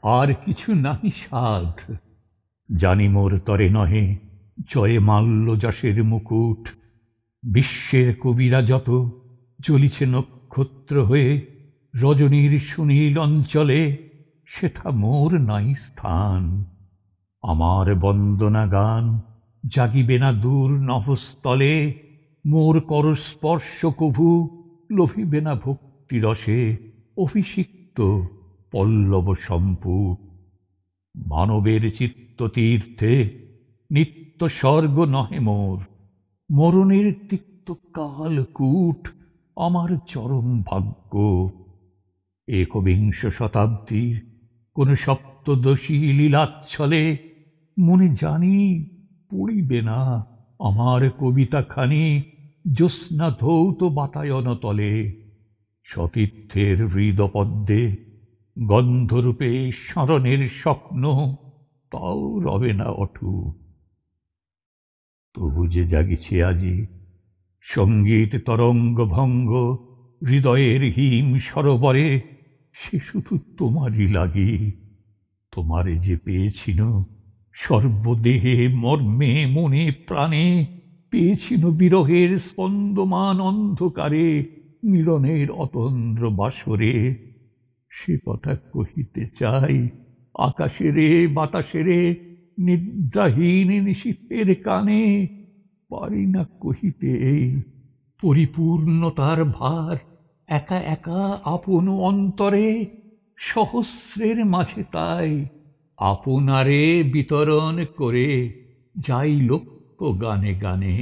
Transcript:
আর কিছু নাহি সাধ। জানি মোর তরে নহে জয়ে মাল্য যশের মুকুট। বিশ্বের কবিরা যত চলিছে নক্ষত্র হয়ে রজনীর সুনীল অঞ্চলে, সেথা মোর নাই স্থান। আমার বন্দনা গান জাগিবে না দূর নভস্থলে, মোর করস্পর্শ কভু লোভিবে না ভক্তিরসে অভিষিক্ত পল্লব সম্পুট। মানবের চিত্ততীর্থে নিত্য স্বর্গ নহে মোর, মরণের তিক্ত কালকূট আমার চরম ভাগ্য। একবিংশ শতাব্দীর কোন সপ্তদশী লীলাচ্ছলে মনে জানি পড়িবে না আমার কবিতাখানি জ্যোৎস্না ধৌত বাতায়ন তলে। সতীর্থের হৃদপদ্মে গন্ধরূপে স্মরণের স্বপ্ন তাও রবে না অটুট। তবু যে জাগিছে আজি সঙ্গীত তরঙ্গ ভঙ্গ হৃদয়ের হিম সরোবরে, সে শুধু তোমারই লাগি। তোমারে যে পেয়েছিল সর্বদেহে মর্মে মনে প্রাণে, পেয়েছিল বিরহের স্পন্দমান অন্ধকারে মিলনের অতন্দ্র বাসরে। সে কথা কহিতে চাই আকাশেরে বাতাসেরে নিদ্রাহীন নিশীথের কানে, পারি না কহিতে এই পরিপূর্ণতার ভার একা একা আপন অন্তরে। সহস্রের মাঝে তাই আপনারে বিতরণ করে যাই লক্ষ্য গানে গানে।